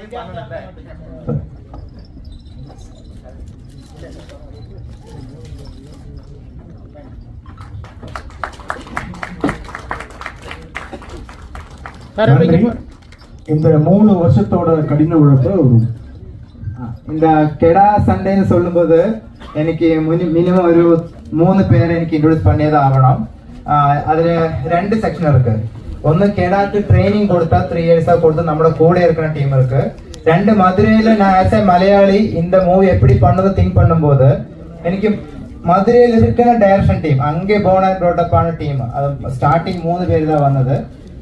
இந்த 3 வருஷத்தோட கடின உழைப்பு இந்த கெடா சண்டைன்னு சொல்லும்போது எனக்கு மினிமம் ஒரு 3 பேரை எனக்கு இன்ட்ரோடியூஸ் பண்ணியது ஆகணும். അതിൽ 2 സെക്ഷൻ இருக்கு. ഒന്ന് കെടാക്ക് ട്രെയിനിങ് കൊടുത്ത 3 ഇയേഴ്സാ കൊടുത്ത് നമ്മുടെ കൂടെ இருக்கிற டீம் இருக்கு. 2 மதுரையில நான் ஆஸ் எ மலையாளி இந்த மூவி எப்படி பண்ணது திங்க் பண்ணும்போது എനിക്ക് மதுரையில் இருக்கிற டைரக்ஷன் டீம் அங்கே போன் அண்ட் ப்ரோட் ஆன டீம் அது ஸ்டார்டிங் 3 பேர் தான் வந்தது.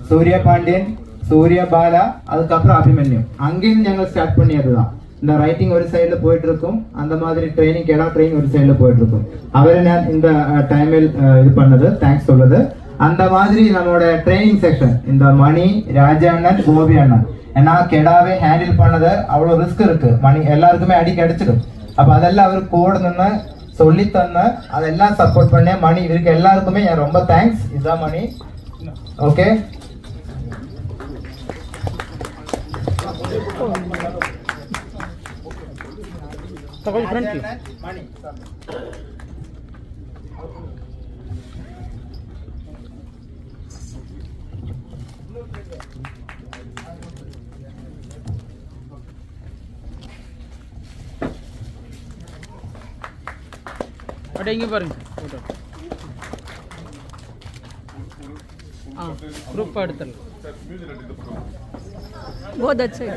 சூர்யா பாண்டியன், சூர்யா பாலா, அதுக்கப்புறம் அபிமன்யு. அங்கேயும் ഞങ്ങൾ ஸ்டார்ட் பண்ணியது தான். இந்த ரைட்டிங் ஒரு சைடுல போயிட்டு இருக்கும், அந்த மாதிரி ட்ரைனிங் கெடா ட்ரைனிங் ஒரு சைடுல போயிட்டு இருக்கும். அவரை நான் இந்த டைமில் இது பண்ணது தேங்க்ஸ் சொல்லுது. அந்த மாதிரி நம்மளோட ட்ரைனிங் செக்ஷன் இந்த மணி, ராஜா அண்ணன், கோபி அண்ணன் ஏன்னா கெடாவே ஹேண்டில் பண்ணது அவ்வளோ ரிஸ்க் இருக்கு. மணி எல்லாருக்குமே அடி கிடைச்சிடும். அப்போ அதெல்லாம் அவர் கூட நின்று சொல்லி தந்து அதெல்லாம் சப்போர்ட் பண்ண மணி இவருக்கு எல்லாருக்குமே என் ரொம்ப தேங்க்ஸ். இதுதான் மணி. ஓகே மணி இங்கே பாருங்க ஃபோட்டோ ग्रुप बहुत अच्छा है।